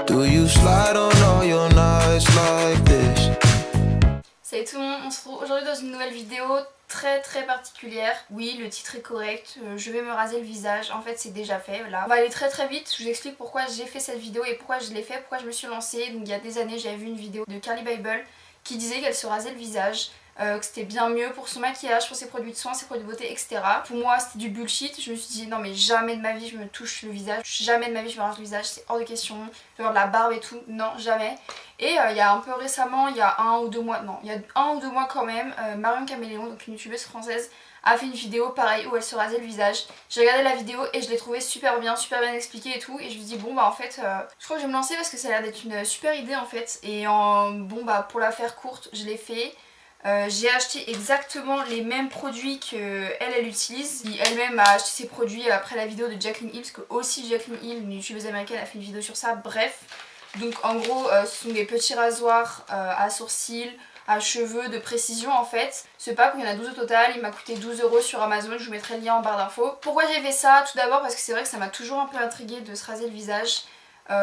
Do you slide on all your nights like this? Salut tout le monde, on se retrouve aujourd'hui dans une nouvelle vidéo très particulière. Oui, le titre est correct, je vais me raser le visage, en fait c'est déjà fait là. On va aller très vite, je vous explique pourquoi j'ai fait cette vidéo et pourquoi je l'ai fait, pourquoi je me suis lancée. Donc il y a des années j'avais vu une vidéo de Carly Bible qui disait qu'elle se rasait le visage, que c'était bien mieux pour son maquillage, pour ses produits de soins, ses produits de beauté, etc. Pour moi c'était du bullshit, je me suis dit non mais jamais de ma vie je me touche le visage, jamais de ma vie je me rase le visage, c'est hors de question, genre de la barbe et tout, non jamais. Et il y a un peu récemment, il y a 1 ou 2 mois, non, il y a 1 ou 2 mois quand même, Marion Caméléon, donc une youtubeuse française, a fait une vidéo pareil où elle se rasait le visage. J'ai regardé la vidéo et je l'ai trouvée super bien expliquée et tout. Et je me suis dit bon bah en fait, je crois que je vais me lancer parce que ça a l'air d'être une super idée en fait. Et bon bah pour la faire courte, je l'ai fait. J'ai acheté exactement les mêmes produits qu'elle utilise. Elle-même a acheté ses produits après la vidéo de Jaclyn Hill, parce que aussi Jaclyn Hill, une youtubeuse américaine, a fait une vidéo sur ça. Bref, donc en gros ce sont des petits rasoirs à sourcils, à cheveux de précision en fait. Ce pack, il y en a 12 au total, il m'a coûté 12 € sur Amazon, je vous mettrai le lien en barre d'infos. Pourquoi j'ai fait ça? Tout d'abord parce que c'est vrai que ça m'a toujours un peu intriguée de se raser le visage.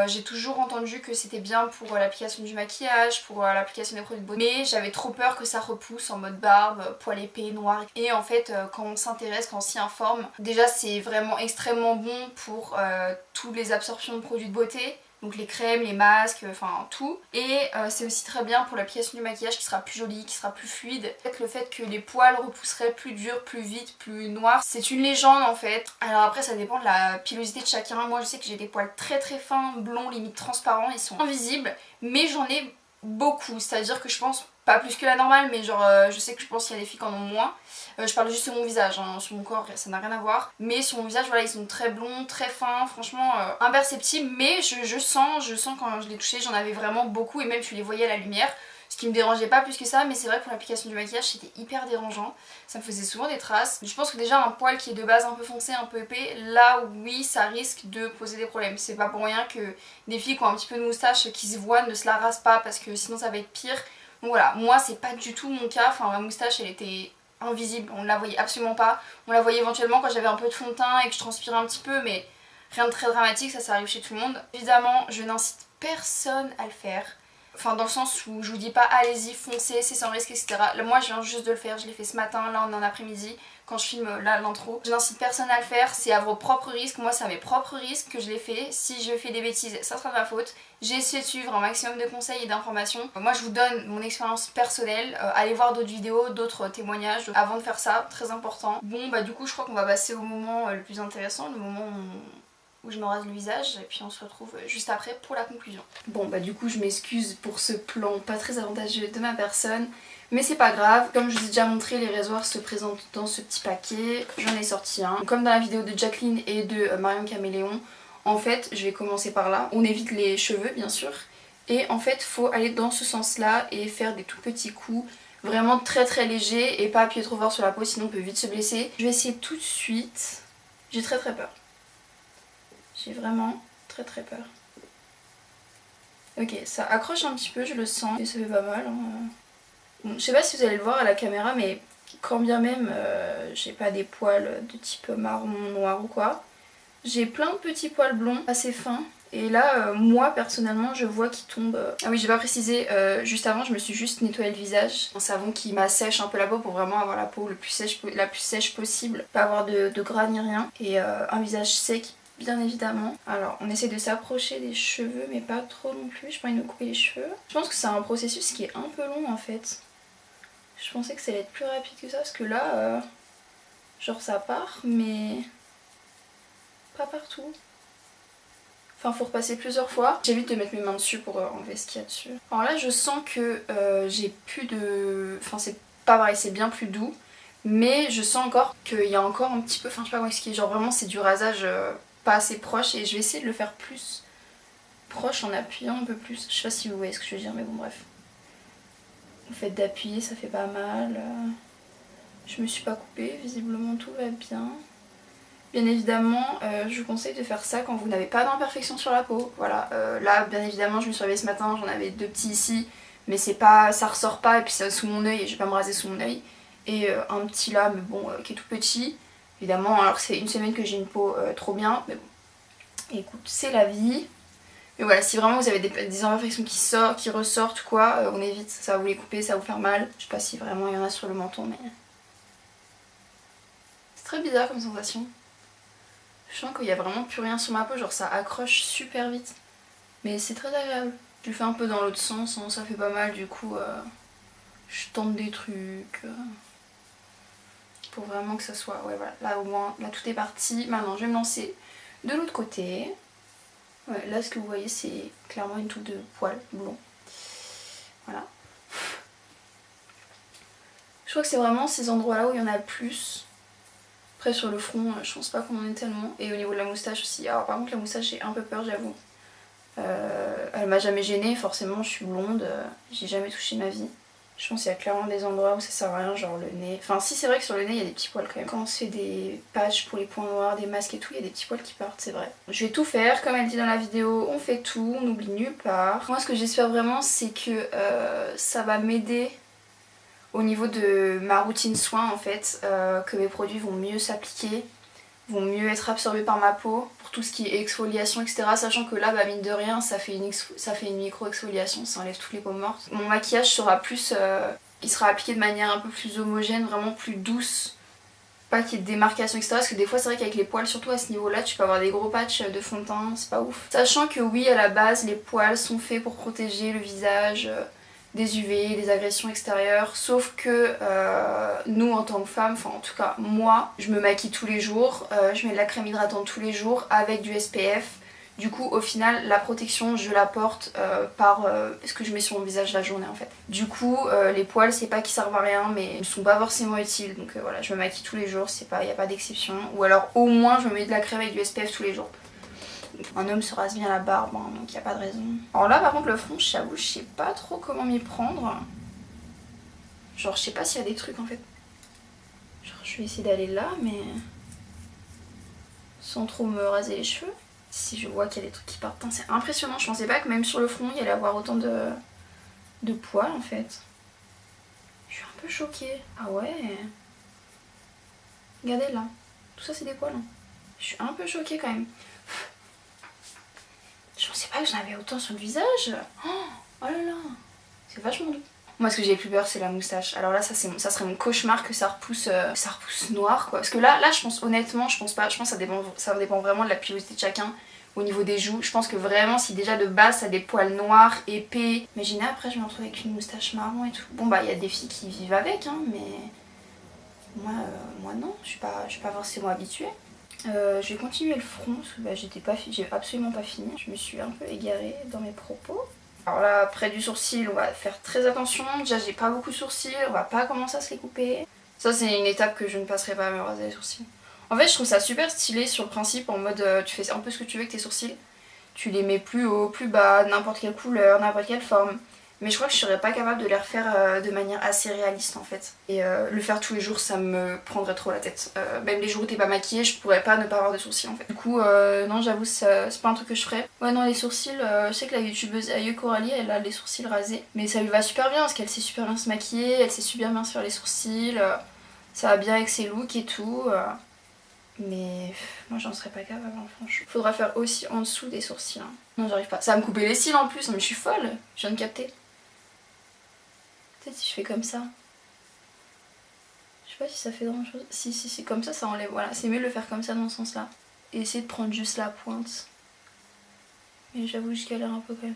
J'ai toujours entendu que c'était bien pour l'application du maquillage, pour l'application des produits de beauté, mais j'avais trop peur que ça repousse en mode barbe, poil épais, noir. Et en fait quand on s'intéresse, quand on s'y informe, déjà c'est vraiment extrêmement bon pour toutes les absorptions de produits de beauté. Donc les crèmes, les masques, enfin tout. Et c'est aussi très bien pour l'application du maquillage qui sera plus jolie, qui sera plus fluide. Peut-être le fait que les poils repousseraient plus dur, plus vite, plus noir, c'est une légende en fait. Alors après ça dépend de la pilosité de chacun. Moi je sais que j'ai des poils très fins, blonds, limite transparents, ils sont invisibles. Mais j'en ai beaucoup, c'est-à-dire que je pense, pas plus que la normale, mais genre je sais que je pense qu'il y a des filles qui en ont moins. Je parle juste sur mon visage, hein, sur mon corps ça n'a rien à voir. Mais sur mon visage voilà, ils sont très blonds, très fins, franchement imperceptibles. Mais je sens quand je les touchais, j'en avais vraiment beaucoup et même tu les voyais à la lumière. Ce qui me dérangeait pas plus que ça, mais c'est vrai que pour l'application du maquillage c'était hyper dérangeant. Ça me faisait souvent des traces. Je pense que déjà un poil qui est de base un peu foncé, un peu épais, là oui ça risque de poser des problèmes. C'est pas pour rien que des filles qui ont un petit peu de moustache qui se voient ne se la rasent pas parce que sinon ça va être pire. Donc voilà, moi c'est pas du tout mon cas, enfin ma moustache elle était invisible, on ne la voyait absolument pas. On la voyait éventuellement quand j'avais un peu de fond de teint et que je transpirais un petit peu, mais rien de très dramatique, ça arrive chez tout le monde. Évidemment, je n'incite personne à le faire. Enfin dans le sens où je vous dis pas allez-y, foncez, c'est sans risque, etc. Là, moi je viens juste de le faire, je l'ai fait ce matin, là on est en après-midi, quand je filme là l'intro. Je n'incite personne à le faire, c'est à vos propres risques, moi c'est à mes propres risques que je l'ai fait. Si je fais des bêtises, ça sera de ma faute. J'ai essayé de suivre un maximum de conseils et d'informations. Moi je vous donne mon expérience personnelle, allez voir d'autres vidéos, d'autres témoignages avant de faire ça, très important. Bon bah du coup je crois qu'on va passer au moment le plus intéressant, le moment où je me rase le visage et puis on se retrouve juste après pour la conclusion. Bon bah du coup je m'excuse pour ce plan pas très avantageux de ma personne, mais c'est pas grave. Comme je vous ai déjà montré, les rasoirs se présentent dans ce petit paquet, j'en ai sorti un. Comme dans la vidéo de Jaclyn et de Marion Caméléon, en fait je vais commencer par là. On évite les cheveux bien sûr, et en fait faut aller dans ce sens là et faire des tout petits coups, vraiment très légers et pas appuyer trop fort sur la peau sinon on peut vite se blesser. Je vais essayer tout de suite, j'ai très peur. J'ai vraiment très peur. Ok, ça accroche un petit peu, je le sens, et ça fait pas mal. Hein. Bon, je sais pas si vous allez le voir à la caméra, mais quand bien même j'ai pas des poils de type marron, noir ou quoi, j'ai plein de petits poils blonds assez fins. Et là, moi personnellement, je vois qu'ils tombent. Ah oui, j'ai pas précisé, juste avant, je me suis juste nettoyé le visage. Un savon qui m'assèche un peu la peau pour vraiment avoir la peau la plus sèche possible. Pas avoir de gras ni rien. Et un visage sec. Bien évidemment. Alors on essaie de s'approcher des cheveux mais pas trop non plus, j'ai pas envie de me couper les cheveux. Je pense que c'est un processus qui est un peu long en fait. Je pensais que ça allait être plus rapide que ça parce que là, genre ça part mais pas partout. Enfin faut repasser plusieurs fois. J'évite de mettre mes mains dessus pour enlever ce qu'il y a dessus. Alors là je sens que j'ai plus de... Enfin c'est pas pareil, c'est bien plus doux. Mais je sens encore qu'il y a encore un petit peu... Enfin je sais pas comment expliquer, genre vraiment c'est du rasage... pas assez proche et je vais essayer de le faire plus proche en appuyant un peu plus. Je sais pas si vous voyez ce que je veux dire mais bon bref. Le fait d'appuyer ça fait pas mal. Je me suis pas coupée, visiblement tout va bien. Bien évidemment je vous conseille de faire ça quand vous n'avez pas d'imperfection sur la peau. Voilà, là bien évidemment je me suis réveillée ce matin, j'en avais 2 petits ici. Mais c'est pas, ça ressort pas et puis c'est sous mon œil et je vais pas me raser sous mon œil. Et un petit là mais bon qui est tout petit. Évidemment, alors que c'est une semaine que j'ai une peau trop bien, mais bon, écoute, c'est la vie. Mais voilà, si vraiment vous avez des imperfections qui ressortent ou quoi, on évite, ça va vous les couper, ça va vous faire mal. Je sais pas si vraiment il y en a sur le menton, mais... C'est très bizarre comme sensation. Je sens qu'il y a vraiment plus rien sur ma peau, genre ça accroche super vite. Mais c'est très agréable. Je le fais un peu dans l'autre sens, hein, ça fait pas mal du coup. Je tente des trucs. Pour vraiment que ça soit... Ouais voilà, là au moins, là tout est parti. Maintenant je vais me lancer de l'autre côté. Ouais, là ce que vous voyez c'est clairement une toupe de poils blond. Voilà. Je crois que c'est vraiment ces endroits là où il y en a le plus. Après sur le front je pense pas qu'on en ait tellement. Et au niveau de la moustache aussi. Alors par contre la moustache j'ai un peu peur j'avoue. Elle m'a jamais gênée, forcément je suis blonde, j'ai jamais touché ma vie. Je pense qu'il y a clairement des endroits où ça sert à rien, genre le nez. Enfin si c'est vrai que sur le nez il y a des petits poils quand même. Quand on se fait des patchs pour les points noirs, des masques et tout, il y a des petits poils qui partent, c'est vrai. Je vais tout faire, comme elle dit dans la vidéo, on fait tout, on n'oublie nulle part. Moi ce que j'espère vraiment c'est que ça va m'aider au niveau de ma routine soin en fait, que mes produits vont mieux s'appliquer, vont mieux être absorbés par ma peau pour tout ce qui est exfoliation etc, sachant que là bah mine de rien ça fait une micro exfoliation, ça enlève toutes les peaux mortes. Mon maquillage sera plus il sera appliqué de manière un peu plus homogène, vraiment plus douce, pas qu'il y ait de démarcation etc, parce que des fois c'est vrai qu'avec les poils surtout à ce niveau là tu peux avoir des gros patchs de fond de teint, c'est pas ouf. Sachant que oui à la base les poils sont faits pour protéger le visage des UV, des agressions extérieures, sauf que nous en tant que femmes, enfin en tout cas moi, je me maquille tous les jours, je mets de la crème hydratante tous les jours avec du SPF. Du coup au final la protection je la porte par ce que je mets sur mon visage la journée en fait. Du coup les poils c'est pas qu'ils servent à rien mais ils ne sont pas forcément utiles, donc voilà je me maquille tous les jours, il n'y a pas d'exception. Ou alors au moins je me mets de la crème avec du SPF tous les jours. Un homme se rase bien la barbe, hein, donc il n'y a pas de raison. Alors là par contre le front, j'avoue, je sais pas trop comment m'y prendre. Genre je sais pas s'il y a des trucs en fait. Genre je vais essayer d'aller là mais sans trop me raser les cheveux. Si je vois qu'il y a des trucs qui partent, c'est impressionnant. Je pensais pas que même sur le front il y allait avoir autant de poils en fait. Je suis un peu choquée. Ah ouais. Regardez là, tout ça c'est des poils. Hein. Je suis un peu choquée quand même. Je pensais pas que j'en avais autant sur le visage. Oh là là, c'est vachement doux. Moi ce que j'ai plus peur c'est la moustache. Alors là ça serait mon cauchemar que ça repousse noir quoi. Parce que là je pense honnêtement, je pense pas, je pense que ça dépend vraiment de la pilosité de chacun. Au niveau des joues, je pense que vraiment si déjà de base ça a des poils noirs, épais. Imaginez après je me retrouve avec une moustache marron et tout. Bon bah il y a des filles qui vivent avec hein, mais moi non, je suis pas forcément habituée. Je vais continuer le front parce que bah, j'ai absolument pas fini. Je me suis un peu égarée dans mes propos. Alors là, près du sourcil, on va faire très attention. Déjà, j'ai pas beaucoup de sourcils, on va pas commencer à se les couper. Ça, c'est une étape que je ne passerai pas à me raser les sourcils. En fait, je trouve ça super stylé sur le principe, en mode tu fais un peu ce que tu veux avec tes sourcils. Tu les mets plus haut, plus bas, n'importe quelle couleur, n'importe quelle forme. Mais je crois que je serais pas capable de les refaire de manière assez réaliste en fait. Et le faire tous les jours ça me prendrait trop la tête. Même les jours où t'es pas maquillée je pourrais pas ne pas avoir de sourcils en fait. Du coup non j'avoue c'est pas un truc que je ferais. Ouais non les sourcils, je sais que la youtubeuse Aïe Coralie elle a les sourcils rasés. Mais ça lui va super bien parce qu'elle sait super bien se maquiller, elle sait super bien se faire les sourcils. Ça va bien avec ses looks et tout. Mais moi j'en serais pas capable hein, franchement. Faudra faire aussi en dessous des sourcils. Hein. Non j'arrive pas. Ça va me couper les cils en plus, non, mais je suis folle. Je viens de capter. Peut-être si je fais comme ça. Je sais pas si ça fait grand chose. Si c'est comme ça enlève. Voilà, c'est mieux de le faire comme ça dans ce sens là. Et essayer de prendre juste la pointe. Mais j'avoue je galère un peu quand même.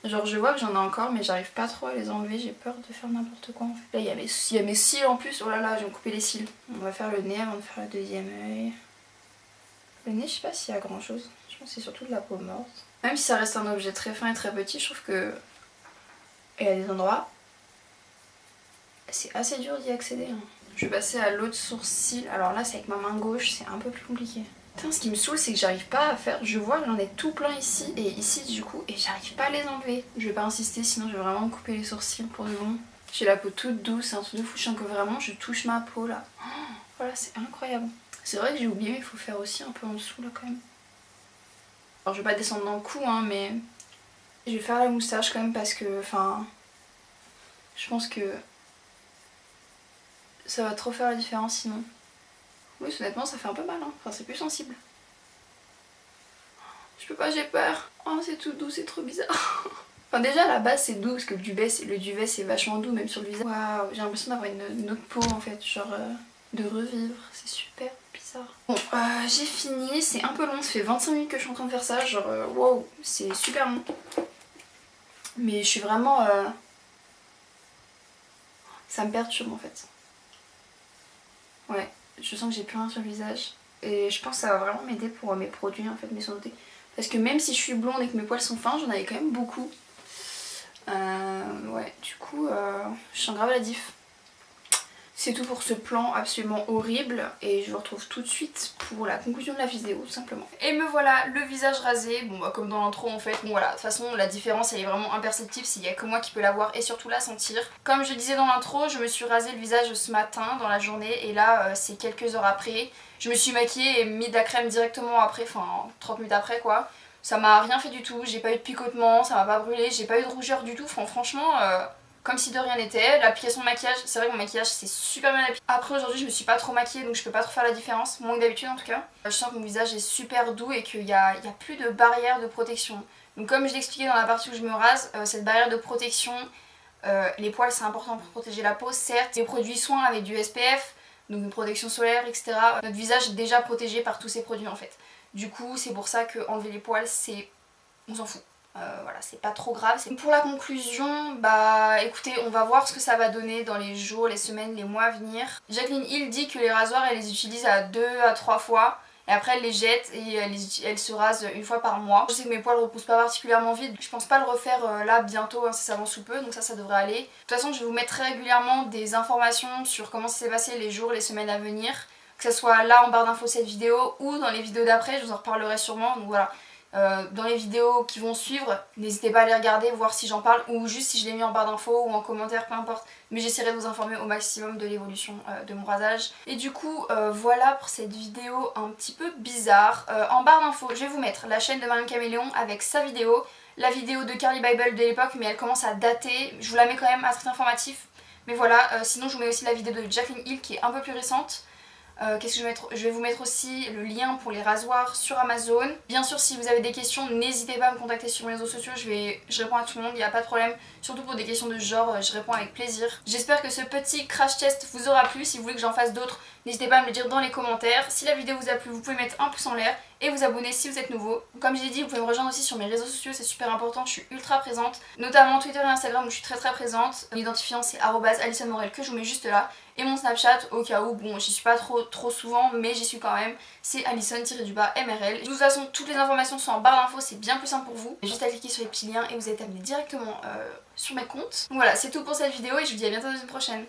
Genre je vois que j'en ai encore mais j'arrive pas trop à les enlever, j'ai peur de faire n'importe quoi en fait. Là il y a mes cils en plus, oh là là je vais me couper les cils. On va faire le nez avant de faire le deuxième œil. Le nez je sais pas s'il y a grand chose, je pense que c'est surtout de la peau morte. Même si ça reste un objet très fin et très petit, je trouve que il y a des endroits, c'est assez dur d'y accéder. Hein. Je vais passer à l'autre sourcil, alors là c'est avec ma main gauche, c'est un peu plus compliqué. Putain, ce qui me saoule c'est que j'arrive pas à faire, je vois que j'en ai tout plein ici et ici du coup et j'arrive pas à les enlever. Je vais pas insister sinon je vais vraiment me couper les sourcils pour de bon. J'ai la peau toute douce, c'est un truc de fou, je sens que vraiment je touche ma peau là. Oh, voilà c'est incroyable. C'est vrai que j'ai oublié, il faut faire aussi un peu en dessous là quand même. Alors je vais pas descendre dans le cou hein mais je vais faire la moustache quand même parce que enfin je pense que ça va trop faire la différence sinon. Oui honnêtement ça fait un peu mal hein, enfin c'est plus sensible. Je peux pas, j'ai peur. Oh c'est tout doux, c'est trop bizarre. Enfin déjà à la base c'est doux parce que le duvet c'est vachement doux même sur le visage. Waouh, j'ai l'impression d'avoir une autre peau en fait, genre de revivre, c'est super bizarre. Bon, j'ai fini, c'est un peu long, ça fait 25 minutes que je suis en train de faire ça, genre wow, c'est super long. Mais je suis vraiment... Ça me perturbe en fait. Ouais, je sens que j'ai plus rien sur le visage. Et je pense que ça va vraiment m'aider pour mes produits en fait, mes soins de beauté. Parce que même si je suis blonde et que mes poils sont fins, j'en avais quand même beaucoup. Ouais, du coup, je sens grave la diff. C'est tout pour ce plan absolument horrible et je vous retrouve tout de suite pour la conclusion de la vidéo tout simplement. Et me voilà, le visage rasé, bon bah comme dans l'intro en fait, bon voilà, de toute façon la différence elle est vraiment imperceptible, s'il y a que moi qui peux la voir et surtout la sentir. Comme je disais dans l'intro, je me suis rasé le visage ce matin dans la journée et là c'est quelques heures après. Je me suis maquillée et mis de la crème directement après, enfin 30 minutes après quoi. Ça m'a rien fait du tout, j'ai pas eu de picotement, ça m'a pas brûlé, j'ai pas eu de rougeur du tout, enfin, franchement... Comme si de rien n'était. L'application de maquillage, c'est vrai que mon maquillage c'est super bien appliqué. Après aujourd'hui je me suis pas trop maquillée donc je peux pas trop faire la différence, moins que d'habitude en tout cas. Je sens que mon visage est super doux et qu'il y a plus de barrière de protection. Donc comme je l'expliquais dans la partie où je me rase, cette barrière de protection, les poils c'est important pour protéger la peau, certes. Les produits soins avec du SPF, donc une protection solaire, etc. Notre visage est déjà protégé par tous ces produits en fait. Du coup c'est pour ça que enlever les poils c'est... on s'en fout. Voilà, c'est pas trop grave. Pour la conclusion, bah écoutez, on va voir ce que ça va donner dans les jours, les semaines, les mois à venir. Jacqueline Hill dit que les rasoirs, elle les utilise à 2 à 3 fois. Et après elle les jette et elle se rase une fois par mois. Je sais que mes poils repoussent pas particulièrement vite. Je pense pas le refaire là bientôt, incessamment sous peu, donc ça devrait aller. De toute façon je vais vous mettre très régulièrement des informations sur comment ça s'est passé les jours, les semaines à venir. Que ce soit là en barre d'infos cette vidéo ou dans les vidéos d'après, je vous en reparlerai sûrement, donc voilà. Dans les vidéos qui vont suivre, n'hésitez pas à les regarder, voir si j'en parle ou juste si je l'ai mis en barre d'infos ou en commentaire, peu importe. Mais j'essaierai de vous informer au maximum de l'évolution de mon rasage. Et du coup, voilà pour cette vidéo un petit peu bizarre. En barre d'infos, je vais vous mettre la chaîne de Marion Caméléon avec sa vidéo, la vidéo de Carly Bible de l'époque, mais elle commence à dater. Je vous la mets quand même à titre informatif. Mais voilà, sinon je vous mets aussi la vidéo de Jacqueline Hill qui est un peu plus récente. Qu'est-ce que je vais mettre? Je vais vous mettre aussi le lien pour les rasoirs sur Amazon. Bien sûr si vous avez des questions n'hésitez pas à me contacter sur mes réseaux sociaux, je réponds à tout le monde, il n'y a pas de problème. Surtout pour des questions de genre, je réponds avec plaisir. J'espère que ce petit crash test vous aura plu. Si vous voulez que j'en fasse d'autres, n'hésitez pas à me le dire dans les commentaires. Si la vidéo vous a plu, vous pouvez mettre un pouce en l'air et vous abonner si vous êtes nouveau. Comme j'ai dit, vous pouvez me rejoindre aussi sur mes réseaux sociaux, c'est super important, je suis ultra présente. Notamment Twitter et Instagram où je suis très présente. L'identifiant c'est @AlisonneMorel que je vous mets juste là. Et mon Snapchat au cas où, bon j'y suis pas trop souvent mais j'y suis quand même, c'est Alison-MRL. De toute façon toutes les informations sont en barre d'infos, c'est bien plus simple pour vous. Juste à cliquer sur les petits liens et vous êtes amené directement sur mes comptes. Voilà, c'est tout pour cette vidéo et je vous dis à bientôt dans une prochaine.